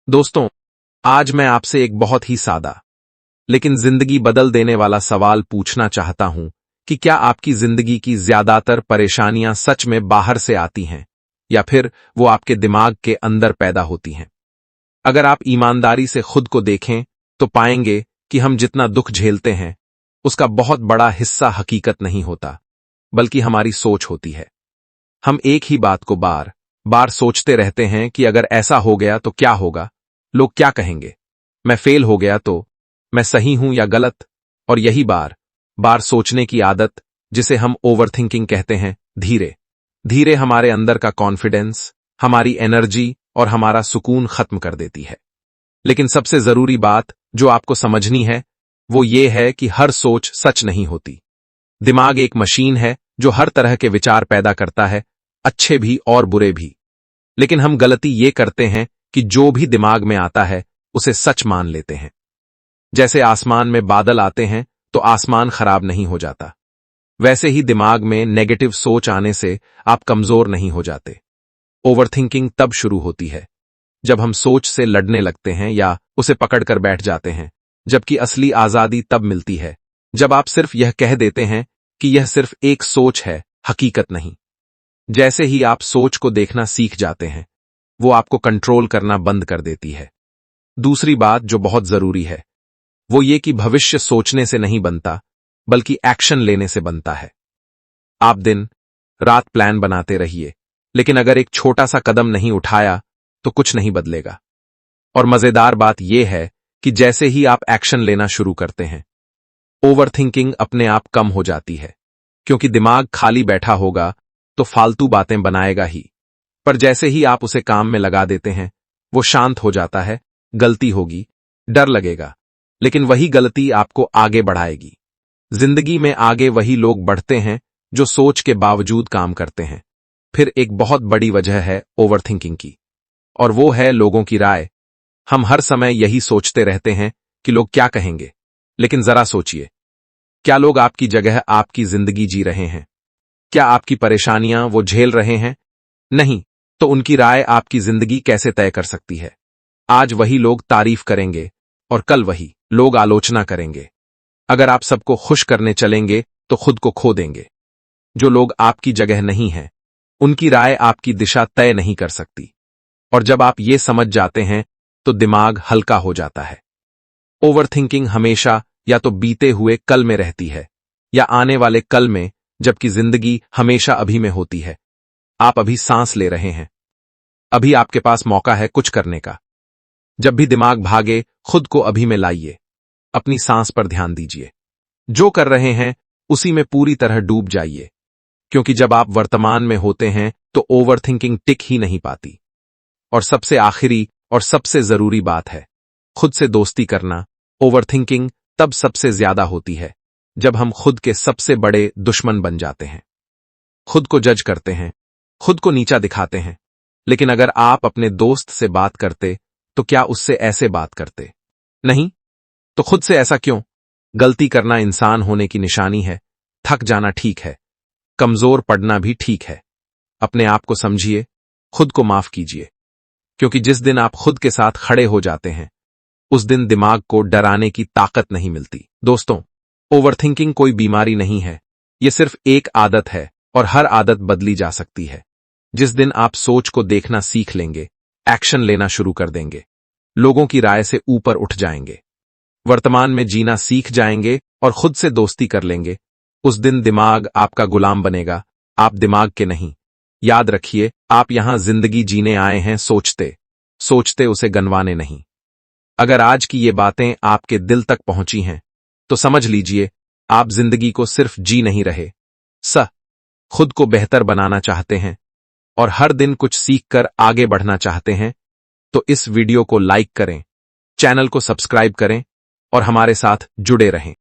दोस्तों, आज मैं आपसे एक बहुत ही सादा लेकिन जिंदगी बदल देने वाला सवाल पूछना चाहता हूं कि क्या आपकी जिंदगी की ज्यादातर परेशानियां सच में बाहर से आती हैं या फिर वो आपके दिमाग के अंदर पैदा होती हैं। अगर आप ईमानदारी से खुद को देखें तो पाएंगे कि हम जितना दुख झेलते हैं उसका बहुत बड़ा हिस्सा हकीकत नहीं होता, बल्कि हमारी सोच होती है। हम एक ही बात को बार बार सोचते रहते हैं कि अगर ऐसा हो गया तो क्या होगा, लोग क्या कहेंगे, मैं फेल हो गया तो, मैं सही हूं या गलत। और यही बार बार सोचने की आदत, जिसे हम ओवरथिंकिंग कहते हैं, धीरे धीरे हमारे अंदर का कॉन्फिडेंस, हमारी एनर्जी और हमारा सुकून खत्म कर देती है। लेकिन सबसे जरूरी बात जो आपको समझनी है वो ये है कि हर सोच सच नहीं होती। दिमाग एक मशीन है जो हर तरह के विचार पैदा करता है, अच्छे भी और बुरे भी। लेकिन हम गलती ये करते हैं कि जो भी दिमाग में आता है उसे सच मान लेते हैं। जैसे आसमान में बादल आते हैं तो आसमान खराब नहीं हो जाता, वैसे ही दिमाग में नेगेटिव सोच आने से आप कमजोर नहीं हो जाते। ओवरथिंकिंग तब शुरू होती है जब हम सोच से लड़ने लगते हैं या उसे पकड़कर बैठ जाते हैं, जबकि असली आजादी तब मिलती है जब आप सिर्फ यह कह देते हैं कि यह सिर्फ एक सोच है, हकीकत नहीं। जैसे ही आप सोच को देखना सीख जाते हैं, वो आपको कंट्रोल करना बंद कर देती है। दूसरी बात जो बहुत जरूरी है वो ये कि भविष्य सोचने से नहीं बनता, बल्कि एक्शन लेने से बनता है। आप दिन रात प्लान बनाते रहिए, लेकिन अगर एक छोटा सा कदम नहीं उठाया तो कुछ नहीं बदलेगा। और मजेदार बात यह है कि जैसे ही आप एक्शन लेना शुरू करते हैं, ओवरथिंकिंग अपने आप कम हो जाती है, क्योंकि दिमाग खाली बैठा होगा तो फालतू बातें बनाएगा ही। पर जैसे ही आप उसे काम में लगा देते हैं, वो शांत हो जाता है। गलती होगी, डर लगेगा, लेकिन वही गलती आपको आगे बढ़ाएगी। जिंदगी में आगे वही लोग बढ़ते हैं जो सोच के बावजूद काम करते हैं। फिर एक बहुत बड़ी वजह है ओवरथिंकिंग की, और वो है लोगों की राय। हम हर समय यही सोचते रहते हैं कि लोग क्या कहेंगे, लेकिन जरा सोचिए, क्या लोग आपकी जगह आपकी जिंदगी जी रहे हैं? क्या आपकी परेशानियां वो झेल रहे हैं? नहीं, तो उनकी राय आपकी जिंदगी कैसे तय कर सकती है? आज वही लोग तारीफ करेंगे और कल वही लोग आलोचना करेंगे। अगर आप सबको खुश करने चलेंगे तो खुद को खो देंगे। जो लोग आपकी जगह नहीं हैं, उनकी राय आपकी दिशा तय नहीं कर सकती। और जब आप ये समझ जाते हैं तो दिमाग हल्का हो जाता है। ओवरथिंकिंग हमेशा या तो बीते हुए कल में रहती है या आने वाले कल में, जबकि जिंदगी हमेशा अभी में होती है। आप अभी सांस ले रहे हैं, अभी आपके पास मौका है कुछ करने का। जब भी दिमाग भागे, खुद को अभी में लाइए, अपनी सांस पर ध्यान दीजिए। जो कर रहे हैं उसी में पूरी तरह डूब जाइए, क्योंकि जब आप वर्तमान में होते हैं तो ओवरथिंकिंग टिक ही नहीं पाती। और सबसे आखिरी और सबसे जरूरी बात है खुद से दोस्ती करना। ओवरथिंकिंग तब सबसे ज्यादा होती है जब हम खुद के सबसे बड़े दुश्मन बन जाते हैं। खुद को जज करते हैं, खुद को नीचा दिखाते हैं। लेकिन अगर आप अपने दोस्त से बात करते तो क्या उससे ऐसे बात करते? नहीं, तो खुद से ऐसा क्यों? गलती करना इंसान होने की निशानी है। थक जाना ठीक है, कमजोर पड़ना भी ठीक है। अपने आप को समझिए, खुद को माफ कीजिए, क्योंकि जिस दिन आप खुद के साथ खड़े हो जाते हैं उस दिन दिमाग को डराने की ताकत नहीं मिलती। दोस्तों, ओवरथिंकिंग कोई बीमारी नहीं है, ये सिर्फ एक आदत है और हर आदत बदली जा सकती है। जिस दिन आप सोच को देखना सीख लेंगे, एक्शन लेना शुरू कर देंगे, लोगों की राय से ऊपर उठ जाएंगे, वर्तमान में जीना सीख जाएंगे और खुद से दोस्ती कर लेंगे, उस दिन दिमाग आपका गुलाम बनेगा, आप दिमाग के नहीं। याद रखिए, आप यहां जिंदगी जीने आए हैं, सोचते सोचते उसे गंवाने नहीं। अगर आज की ये बातें आपके दिल तक पहुंची हैं तो समझ लीजिए आप जिंदगी को सिर्फ जी नहीं रहे, खुद को बेहतर बनाना चाहते हैं और हर दिन कुछ सीखकर आगे बढ़ना चाहते हैं। तो इस वीडियो को लाइक करें, चैनल को सब्सक्राइब करें और हमारे साथ जुड़े रहें।